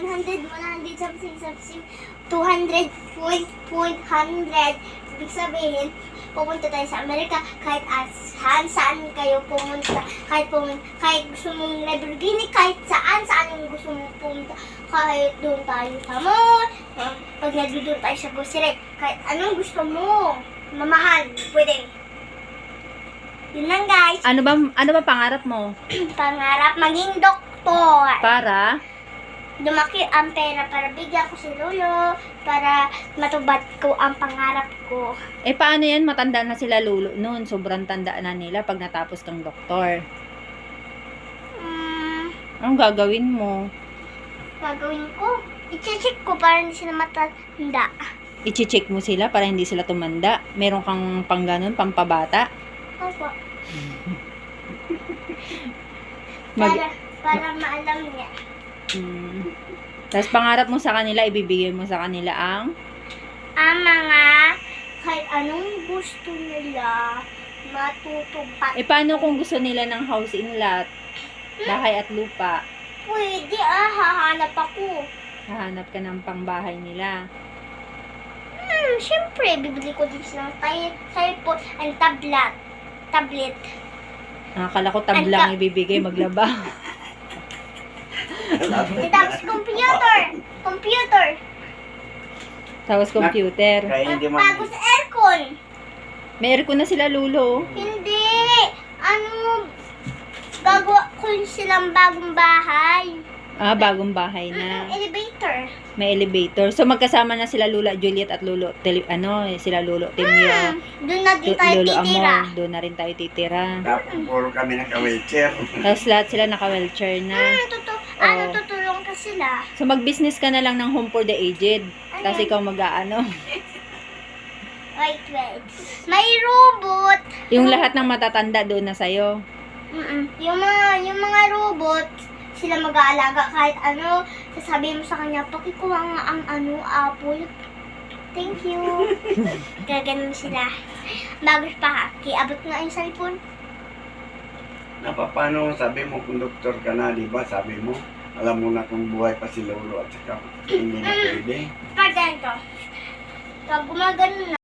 100, 100 something, something, 200, point, 100. Ibig sabihin, pupunta tayo sa Amerika kahit saan kayo pumunta. Kahit gusto mong Lamborghini, kahit saan yung gusto mong pumunta. Kahit doon tayo sa mall, pag nandun tayo sa grocery, kahit anong gusto mo, mamahal, pwede. Yun lang guys. Ano ba pangarap mo? Pangarap maging doktor. Para? Lumaki ang pera para bigyan ko si Lolo, para matubad ko ang pangarap ko. Eh, paano yan? Matanda na sila lulo noon. Sobrang tanda na nila pag natapos kang doktor. Anong gagawin mo? Gagawin ko? I-check ko para hindi sila matanda. I-check mo sila para hindi sila tumanda. Meron kang pang ganun, pampabata. Opo. Mag- para maalam niya. Tapos pangarap mo sa kanila, ibibigay mo sa kanila ang Ang mga kahit anong gusto nila matutupad. eh paano kung gusto nila ng house in lot, bahay at lupa? Pwede hahanap ako. Hahanap ka ng pangbahay nila. Siyempre, bibili ko din silang cellphone and tablet. Akala ko tablang ibibigay, maglaba. Tapos computer. Tapos computer. Kaya hindi mo... Bago sa aircon. May aircon na sila, lulo. Hindi. Gagawa ko silang bagong bahay. Bagong bahay na. Elevator. May elevator. So magkasama na sila Lula Juliet at Lolo sila Lolo Timio. Doon na din tayo Lolo titira. Amor, doon na rin tayo titira. Tapos puro kami naka-wheelchair. Tapos lahat sila naka-wheelchair na. Tutulong ka sila. So mag-business ka na lang ng home for the aged. Tapos ikaw mag-aano. Wait. May robot. Yung lahat ng matatanda doon na sa'yo. Yung mga robot, sila mag-aalaga kahit ano. Sasabihin mo sa kanya, pakikuha nga ang apple. Thank you. Gaganon sila. Bago pa, kiabot nga yung cellphone. Paano sabi mo kung doktor ka na, di ba? Sabi mo, alam mo na kung buhay pa si Lolo at saka hindi na pwede. Pag ganito, pag gumagano na,